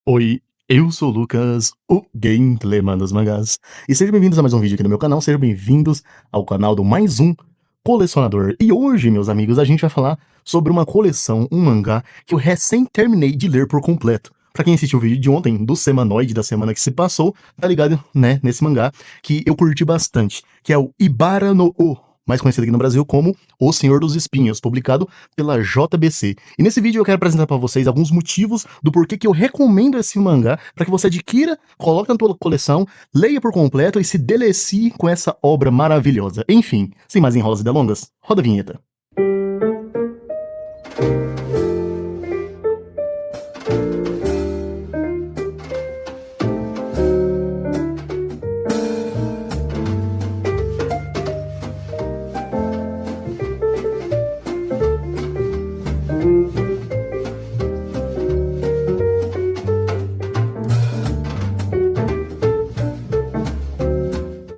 Oi, eu sou o Lucas, o Gentleman dos Mangás, e sejam bem-vindos a mais um vídeo aqui no meu canal, sejam bem-vindos ao canal do mais um colecionador. E hoje, meus amigos, a gente vai falar sobre uma coleção, um mangá, que eu recém terminei de ler por completo. Pra quem assistiu o vídeo de ontem, do Semanoide da semana que se passou, tá ligado, né, nesse mangá, que eu curti bastante, que é o Ibara no O, mais conhecido aqui no Brasil como O Senhor dos Espinhos, publicado pela JBC. E nesse vídeo eu quero apresentar para vocês alguns motivos do porquê que eu recomendo esse mangá para que você adquira, coloque na tua coleção, leia por completo e se delecie com essa obra maravilhosa. Enfim, sem mais enrolas e delongas, roda a vinheta.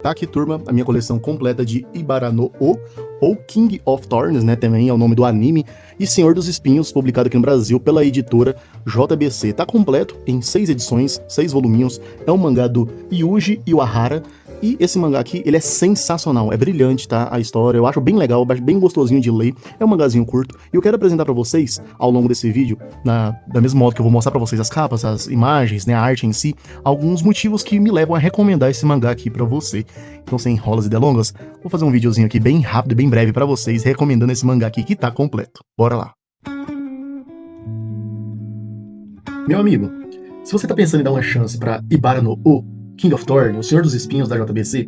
Tá aqui, turma, a minha coleção completa de Ibara no O, ou King of Thorns, né, também é o nome do anime, e Senhor dos Espinhos, publicado aqui no Brasil pela editora JBC. Tá completo em 6 edições, 6 voluminhos, é um mangá do Yuji Iwahara, e esse mangá aqui, ele é sensacional, é brilhante, tá, a história, eu acho bem legal, eu acho bem gostosinho de ler, é um mangazinho curto, e eu quero apresentar pra vocês, ao longo desse vídeo, da mesma modo que eu vou mostrar pra vocês as capas, as imagens, né, a arte em si, alguns motivos que me levam a recomendar esse mangá aqui pra você. Então, sem enrolas e delongas, vou fazer um videozinho aqui bem rápido e bem breve pra vocês, recomendando esse mangá aqui que tá completo. Bora lá! Meu amigo, se você tá pensando em dar uma chance pra Ibara no O, King of Thorns, O Senhor dos Espinhos da JBC,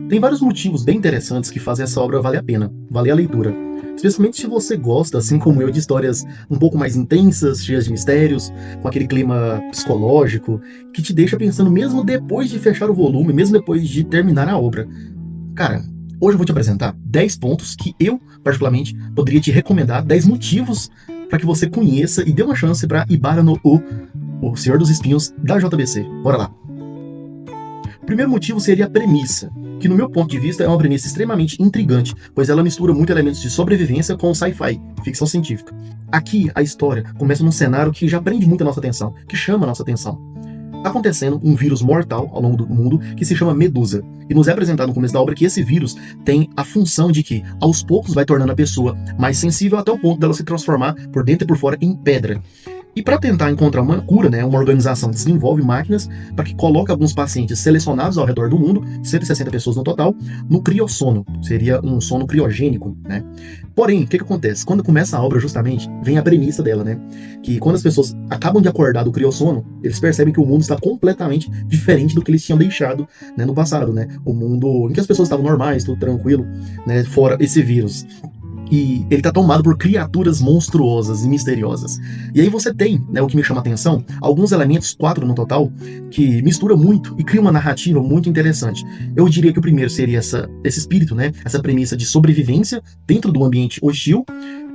tem vários motivos bem interessantes que fazem essa obra valer a pena, valer a leitura. Especialmente se você gosta, assim como eu, de histórias um pouco mais intensas, cheias de mistérios, com aquele clima psicológico, que te deixa pensando mesmo depois de fechar o volume, mesmo depois de terminar a obra. Cara, hoje eu vou te apresentar 10 pontos que eu, particularmente, poderia te recomendar, 10 motivos para que você conheça e dê uma chance para Ibara no O Senhor dos Espinhos da JBC. Bora lá! O primeiro motivo seria a premissa, que no meu ponto de vista é uma premissa extremamente intrigante, pois ela mistura muito elementos de sobrevivência com sci-fi, ficção científica. Aqui, a história começa num cenário que já prende muito a nossa atenção, que chama a nossa atenção. Tá acontecendo um vírus mortal ao longo do mundo que se chama Medusa, e nos é apresentado no começo da obra que esse vírus tem a função de que, aos poucos, vai tornando a pessoa mais sensível até o ponto dela se transformar por dentro e por fora em pedra. E para tentar encontrar uma cura, né, uma organização desenvolve máquinas para que coloque alguns pacientes selecionados ao redor do mundo, 160 pessoas no total, no criossono. Seria um sono criogênico, né? Porém, o que acontece? Quando começa a obra, justamente, vem a premissa dela, né? Que quando as pessoas acabam de acordar do criossono, eles percebem que o mundo está completamente diferente do que eles tinham deixado, né, no passado, né? O mundo em que as pessoas estavam normais, tudo tranquilo, né, fora esse vírus. E ele tá tomado por criaturas monstruosas e misteriosas. E aí você tem, né, o que me chama a atenção, alguns elementos, 4 no total, que mistura muito e cria uma narrativa muito interessante. Eu diria que o primeiro seria esse espírito, né, essa premissa de sobrevivência dentro do ambiente hostil,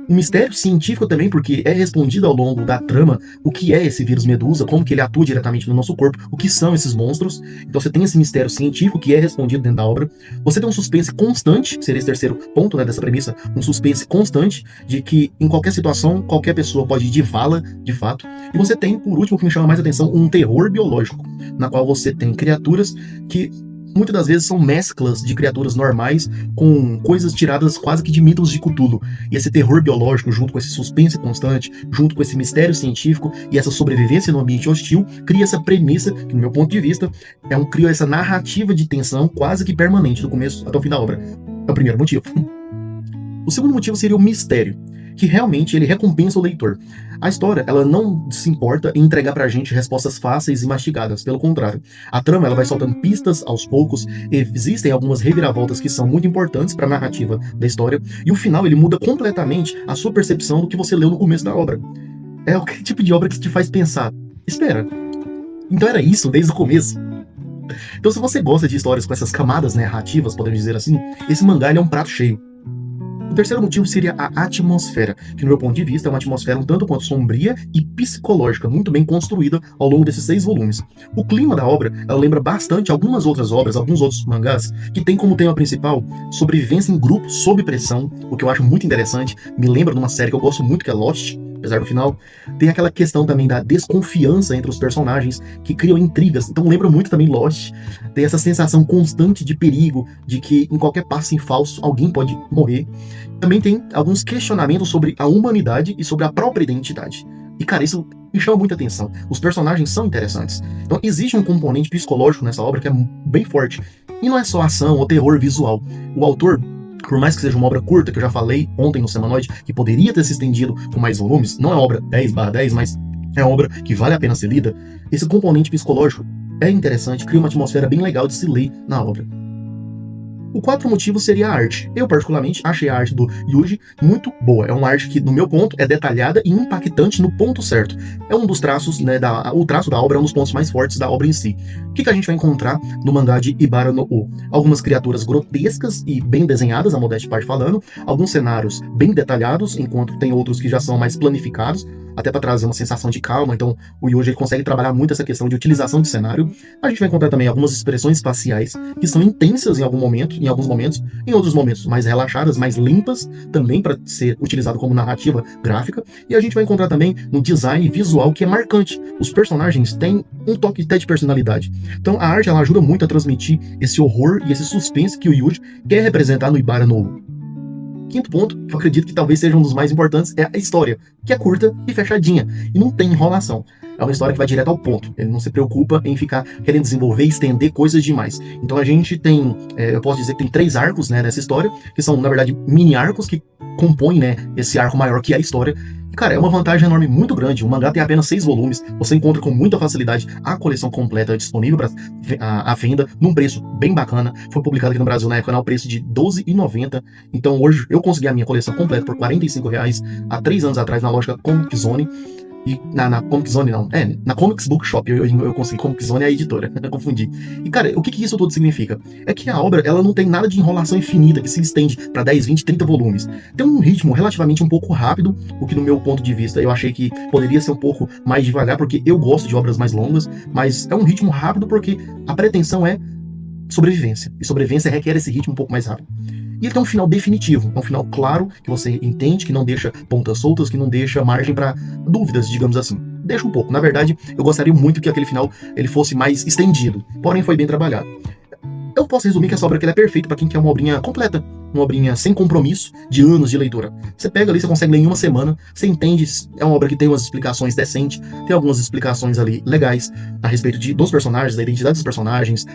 um mistério científico também, porque é respondido ao longo da trama o que é esse vírus Medusa, como que ele atua diretamente no nosso corpo, o que são esses monstros. Então você tem esse mistério científico que é respondido dentro da obra. Você tem um suspense constante, que seria esse terceiro ponto, né, dessa premissa, um suspense constante de que em qualquer situação, qualquer pessoa pode divá-la de fato. E você tem, por último, o que me chama mais atenção, um terror biológico, na qual você tem criaturas que muitas das vezes são mesclas de criaturas normais com coisas tiradas quase que de mitos de Cthulhu. E esse terror biológico, junto com esse suspense constante, junto com esse mistério científico e essa sobrevivência no ambiente hostil, cria essa premissa, que no meu ponto de vista, cria essa narrativa de tensão quase que permanente, do começo até o fim da obra. É o primeiro motivo. O segundo motivo seria o mistério, que realmente ele recompensa o leitor. A história, ela não se importa em entregar pra gente respostas fáceis e mastigadas, pelo contrário. A trama, ela vai soltando pistas aos poucos, existem algumas reviravoltas que são muito importantes para a narrativa da história, e o final, ele muda completamente a sua percepção do que você leu no começo da obra. É o tipo de obra que te faz pensar, espera, então era isso desde o começo? Então se você gosta de histórias com essas camadas narrativas, podemos dizer assim, esse mangá ele é um prato cheio. O terceiro motivo seria a atmosfera, que no meu ponto de vista é uma atmosfera um tanto quanto sombria e psicológica, muito bem construída ao longo desses 6 volumes. O clima da obra, ela lembra bastante algumas outras obras, alguns outros mangás, que tem como tema principal sobrevivência em grupo sob pressão, o que eu acho muito interessante, me lembra de uma série que eu gosto muito, que é Lost, apesar do final. Tem aquela questão também da desconfiança entre os personagens, que criam intrigas. Então lembra muito também Lost. Tem essa sensação constante de perigo, de que em qualquer passo em falso alguém pode morrer. Também tem alguns questionamentos sobre a humanidade e sobre a própria identidade. E, cara, isso me chama muita atenção. Os personagens são interessantes. Então, existe um componente psicológico nessa obra que é bem forte. E não é só ação ou terror visual. O autor, por mais que seja uma obra curta, que eu já falei ontem no Semanoide, que poderia ter se estendido com mais volumes, não é uma obra 10/10, mas é uma obra que vale a pena ser lida. Esse componente psicológico é interessante, cria uma atmosfera bem legal de se ler na obra. O quarto motivo seria a arte. Eu, particularmente, achei a arte do Yuji muito boa. É uma arte que, no meu ponto, é detalhada e impactante no ponto certo. É um dos traços, né, o traço da obra é um dos pontos mais fortes da obra em si. O que a gente vai encontrar no mangá de Ibara no O? Algumas criaturas grotescas e bem desenhadas, a modéstia parte falando, alguns cenários bem detalhados, enquanto tem outros que já são mais planificados, até para trazer uma sensação de calma. Então o Yuji consegue trabalhar muito essa questão de utilização de cenário. A gente vai encontrar também algumas expressões faciais que são intensas em alguns momentos, em outros momentos mais relaxadas, mais limpas, também para ser utilizado como narrativa gráfica. E a gente vai encontrar também um design visual que é marcante. Os personagens têm um toque até de personalidade. Então a arte ela ajuda muito a transmitir esse horror e esse suspense que o Yuji quer representar no Ibara no Quinto ponto, que eu acredito que talvez seja um dos mais importantes, é a história, que é curta e fechadinha, e não tem enrolação. É uma história que vai direto ao ponto. Ele não se preocupa em ficar querendo desenvolver e estender coisas demais. Então a gente tem, eu posso dizer que tem 3 arcos, né, nessa história, que são, na verdade, mini arcos que compõem, né, esse arco maior que é a história. E, cara, é uma vantagem enorme, muito grande. O mangá tem apenas 6 volumes, você encontra com muita facilidade a coleção completa disponível para a venda, num preço bem bacana. Foi publicado aqui no Brasil na época no preço de R$12,90. Então hoje eu consegui a minha coleção completa por R$45 há 3 anos atrás na loja Comic Zone. E na Comic Zone não, na Comics Bookshop eu consegui. Comic Zone é a editora, eu confundi. E cara, o que isso tudo significa? É que a obra, ela não tem nada de enrolação infinita, que se estende para 10, 20, 30 volumes. Tem um ritmo relativamente um pouco rápido, o que no meu ponto de vista eu achei que poderia ser um pouco mais devagar, porque eu gosto de obras mais longas, mas é um ritmo rápido porque a pretensão é sobrevivência, e sobrevivência requer esse ritmo um pouco mais rápido. E ele tem um final definitivo, é um final claro, que você entende, que não deixa pontas soltas, que não deixa margem para dúvidas, digamos assim. Deixa um pouco. Na verdade, eu gostaria muito que aquele final ele fosse mais estendido, porém foi bem trabalhado. Eu posso resumir que essa obra aqui é perfeita para quem quer uma obrinha completa, uma obrinha sem compromisso, de anos de leitura. Você pega ali, você consegue ler em uma semana, você entende, é uma obra que tem umas explicações decentes, tem algumas explicações ali legais a respeito dos personagens, da identidade dos personagens,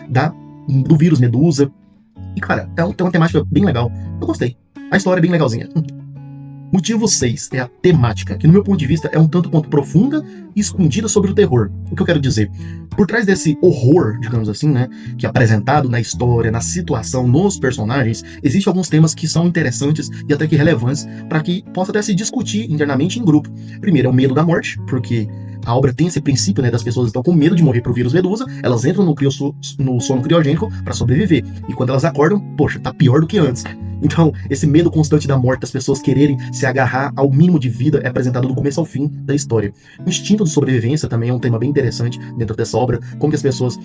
do vírus Medusa. E, cara, tem uma temática bem legal. Eu gostei. A história é bem legalzinha. Motivo 6 é a temática, que no meu ponto de vista é um tanto quanto profunda e escondida sobre o terror. O que eu quero dizer? Por trás desse horror, digamos assim, né, que é apresentado na história, na situação, nos personagens, existem alguns temas que são interessantes e até que relevantes para que possa até se discutir internamente em grupo. Primeiro é o medo da morte, porque a obra tem esse princípio, né, das pessoas estão com medo de morrer pro vírus Medusa, elas entram no sono criogênico para sobreviver. E quando elas acordam, poxa, tá pior do que antes. Então, esse medo constante da morte, das pessoas quererem se agarrar ao mínimo de vida, é apresentado do começo ao fim da história. O instinto de sobrevivência também é um tema bem interessante dentro dessa obra, como que as pessoas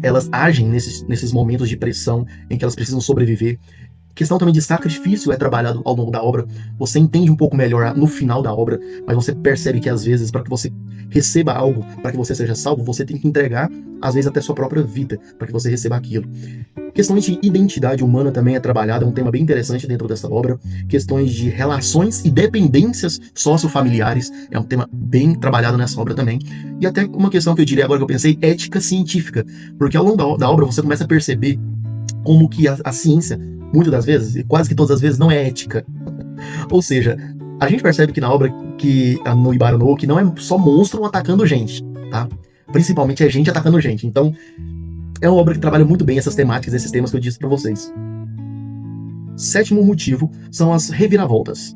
elas agem nesses momentos de pressão em que elas precisam sobreviver. A questão também de sacrifício é trabalhado ao longo da obra. Você entende um pouco melhor no final da obra, mas você percebe que às vezes, para que você receba algo, para que você seja salvo, você tem que entregar, às vezes, até sua própria vida, para que você receba aquilo. Questões de identidade humana também é trabalhada, é um tema bem interessante dentro dessa obra. Questões de relações e dependências sociofamiliares é um tema bem trabalhado nessa obra também. E até uma questão que eu diria agora que eu pensei, ética científica, porque ao longo da obra você começa a perceber como que a ciência, muitas das vezes, e quase que todas as vezes, não é ética. Ou seja, a gente percebe que na obra, que no Ibara no, que não é só monstro atacando gente, tá? Principalmente é gente atacando gente. Então, é uma obra que trabalha muito bem essas temáticas, esses temas que eu disse pra vocês. Sétimo motivo são as reviravoltas.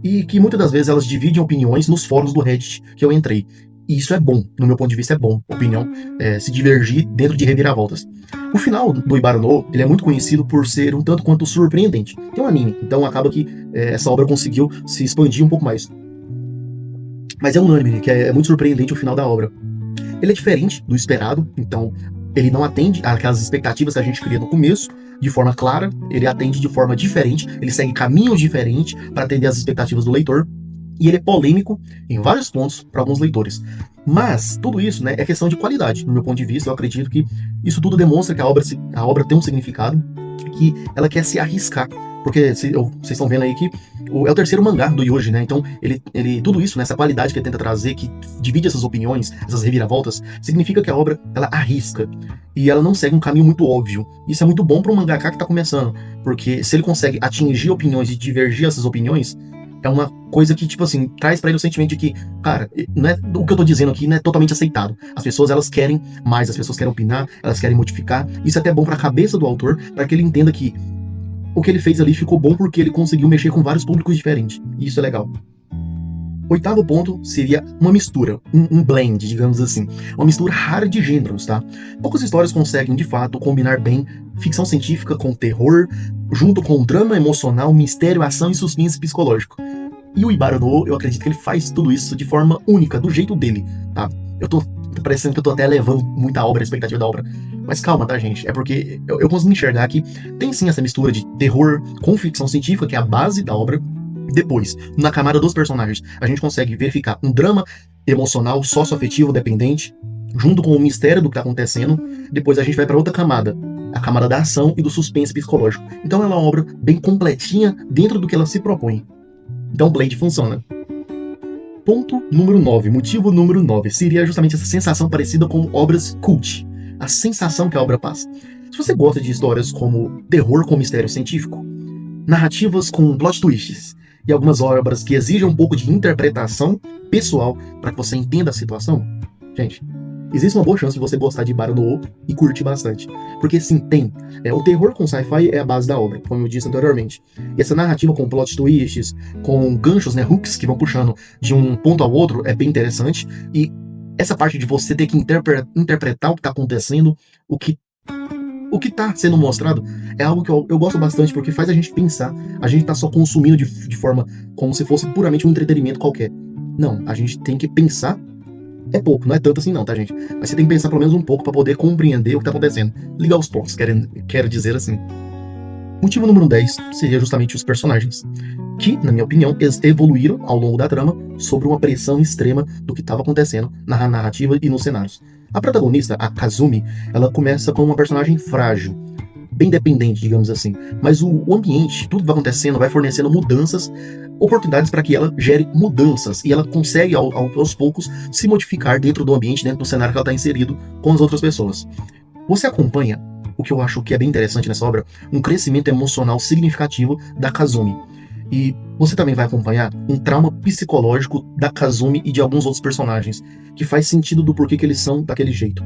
E que muitas das vezes elas dividem opiniões nos fóruns do Reddit que eu entrei. E isso é bom, no meu ponto de vista é bom, opinião, se divergir dentro de reviravoltas. O final do Ibara no, ele é muito conhecido por ser um tanto quanto surpreendente. Tem um anime, então acaba que essa obra conseguiu se expandir um pouco mais. Mas é unânime, que é muito surpreendente o final da obra. Ele é diferente do esperado, então ele não atende àquelas expectativas que a gente cria no começo, de forma clara, ele atende de forma diferente, ele segue caminhos diferentes para atender às expectativas do leitor. e ele é polêmico em vários pontos para alguns leitores. Mas tudo isso, né, é questão de qualidade. No meu ponto de vista, eu acredito que isso tudo demonstra que a obra tem um significado, que ela quer se arriscar. Porque vocês estão vendo aí que é o terceiro mangá do Yoji, né? Então, tudo isso, né, essa qualidade que ele tenta trazer, que divide essas opiniões, essas reviravoltas, significa que a obra, ela arrisca. E ela não segue um caminho muito óbvio. Isso é muito bom para um mangaka que está começando. Porque se ele consegue atingir opiniões e divergir essas opiniões, é uma coisa que, tipo assim, traz pra ele o sentimento de que, cara, não é, o que eu tô dizendo aqui não é totalmente aceitado. As pessoas, elas querem mais, as pessoas querem opinar, elas querem modificar. Isso é até bom pra cabeça do autor, para que ele entenda que o que ele fez ali ficou bom porque ele conseguiu mexer com vários públicos diferentes. E isso é legal. Oitavo ponto seria uma mistura, um blend, digamos assim. Uma mistura rara de gêneros, tá? Poucas histórias conseguem, de fato, combinar bem ficção científica com terror, junto com drama emocional, mistério, ação e suspense psicológico. E o Ibara no O, eu acredito que ele faz tudo isso de forma única, do jeito dele, tá? Eu tô parecendo que eu tô até elevando muita obra, a expectativa da obra. Mas calma, tá, gente? É porque eu consigo enxergar que tem sim essa mistura de terror com ficção científica, que é a base da obra. Depois, na camada dos personagens, a gente consegue verificar um drama emocional, sócio-afetivo, dependente, junto com o mistério do que tá acontecendo. Depois a gente vai para outra camada, a camada da ação e do suspense psicológico. Então ela é uma obra bem completinha dentro do que ela se propõe. Então Blade funciona. Ponto número 9, motivo número 9, seria justamente essa sensação parecida com obras cult. A sensação que a obra passa. Se você gosta de histórias como terror com mistério científico, narrativas com plot twists e algumas obras que exigem um pouco de interpretação pessoal para que você entenda a situação, gente, existe uma boa chance de você gostar de Ibara no O e curtir bastante. Porque sim, tem. O terror com sci-fi é a base da obra, como eu disse anteriormente. E essa narrativa com plot twists, com ganchos, né, hooks que vão puxando de um ponto ao outro é bem interessante. E essa parte de você ter que interpretar o que está acontecendo, o que está sendo mostrado, é algo que eu gosto bastante, porque faz a gente pensar. A gente tá só consumindo de forma como se fosse puramente um entretenimento qualquer. Não, a gente tem que pensar. É pouco, não é tanto assim não, tá, gente? Mas você tem que pensar pelo menos um pouco para poder compreender o que tá acontecendo. Ligar os pontos, quero dizer assim. Motivo número 10 seria justamente os personagens, que, na minha opinião, evoluíram ao longo da trama sobre uma pressão extrema do que estava acontecendo na narrativa e nos cenários. A protagonista, a Kazumi, ela começa como uma personagem frágil, bem dependente, digamos assim. Mas o ambiente, tudo que vai acontecendo, vai fornecendo mudanças, oportunidades para que ela gere mudanças. E ela consegue, aos poucos, se modificar dentro do ambiente, dentro do cenário que ela está inserido com as outras pessoas. Você acompanha, o que eu acho que é bem interessante nessa obra, um crescimento emocional significativo da Kazumi. E você também vai acompanhar um trauma psicológico da Kazumi e de alguns outros personagens, que faz sentido do porquê que eles são daquele jeito.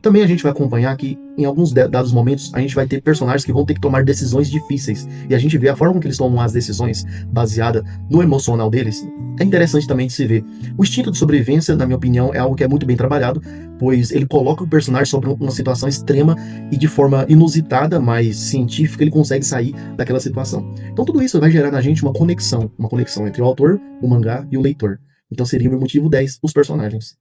Também a gente vai acompanhar que, em alguns dados momentos, a gente vai ter personagens que vão ter que tomar decisões difíceis. E a gente vê a forma com que eles tomam as decisões, baseada no emocional deles, é interessante também de se ver. O instinto de sobrevivência, na minha opinião, é algo que é muito bem trabalhado, pois ele coloca o personagem sobre uma situação extrema e de forma inusitada, mas científica, ele consegue sair daquela situação. Então tudo isso vai gerar na gente uma conexão entre o autor, o mangá e o leitor. Então seria o meu motivo 10, os personagens.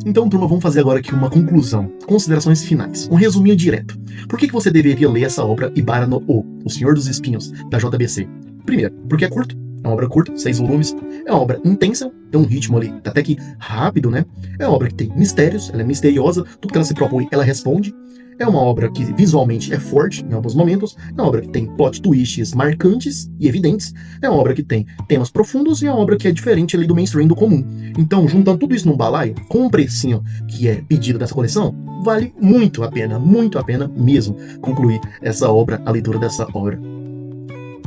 Então, turma, vamos fazer agora aqui uma conclusão, considerações finais, um resuminho direto. Por que você deveria ler essa obra Ibara no O Senhor dos Espinhos, da JBC? Primeiro, porque é curto, é uma obra curta, 6 volumes, é uma obra intensa, tem um ritmo ali até que rápido, né? É uma obra que tem mistérios, ela é misteriosa, tudo que ela se propõe, ela responde. É uma obra que visualmente é forte em alguns momentos, é uma obra que tem plot twists marcantes e evidentes, é uma obra que tem temas profundos e é uma obra que é diferente ali do mainstream do comum. Então, juntando tudo isso num balaio, com o precinho que é pedido dessa coleção, vale muito a pena mesmo concluir essa obra, a leitura dessa obra.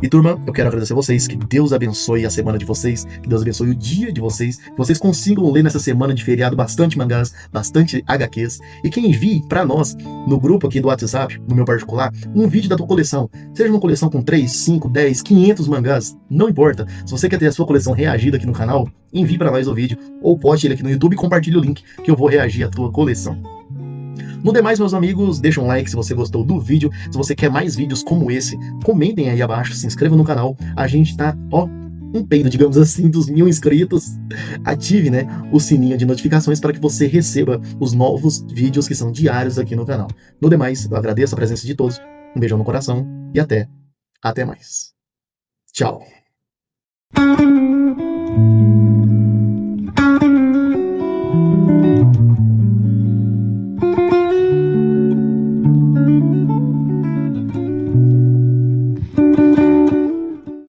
E turma, eu quero agradecer a vocês, que Deus abençoe a semana de vocês, que Deus abençoe o dia de vocês, que vocês consigam ler nessa semana de feriado bastante mangás, bastante HQs, e que envie para nós, no grupo aqui do WhatsApp, no meu particular, um vídeo da tua coleção. Seja uma coleção com 3, 5, 10, 500 mangás, não importa. Se você quer ter a sua coleção reagida aqui no canal, envie para nós o vídeo, ou poste ele aqui no YouTube e compartilhe o link, que eu vou reagir à tua coleção. No demais, meus amigos, deixa um like se você gostou do vídeo. Se você quer mais vídeos como esse, comentem aí abaixo, se inscrevam no canal. A gente tá, um peido, digamos assim, dos 1000 inscritos. Ative, né, o sininho de notificações para que você receba os novos vídeos que são diários aqui no canal. No demais, eu agradeço a presença de todos. Um beijão no coração e até mais. Tchau.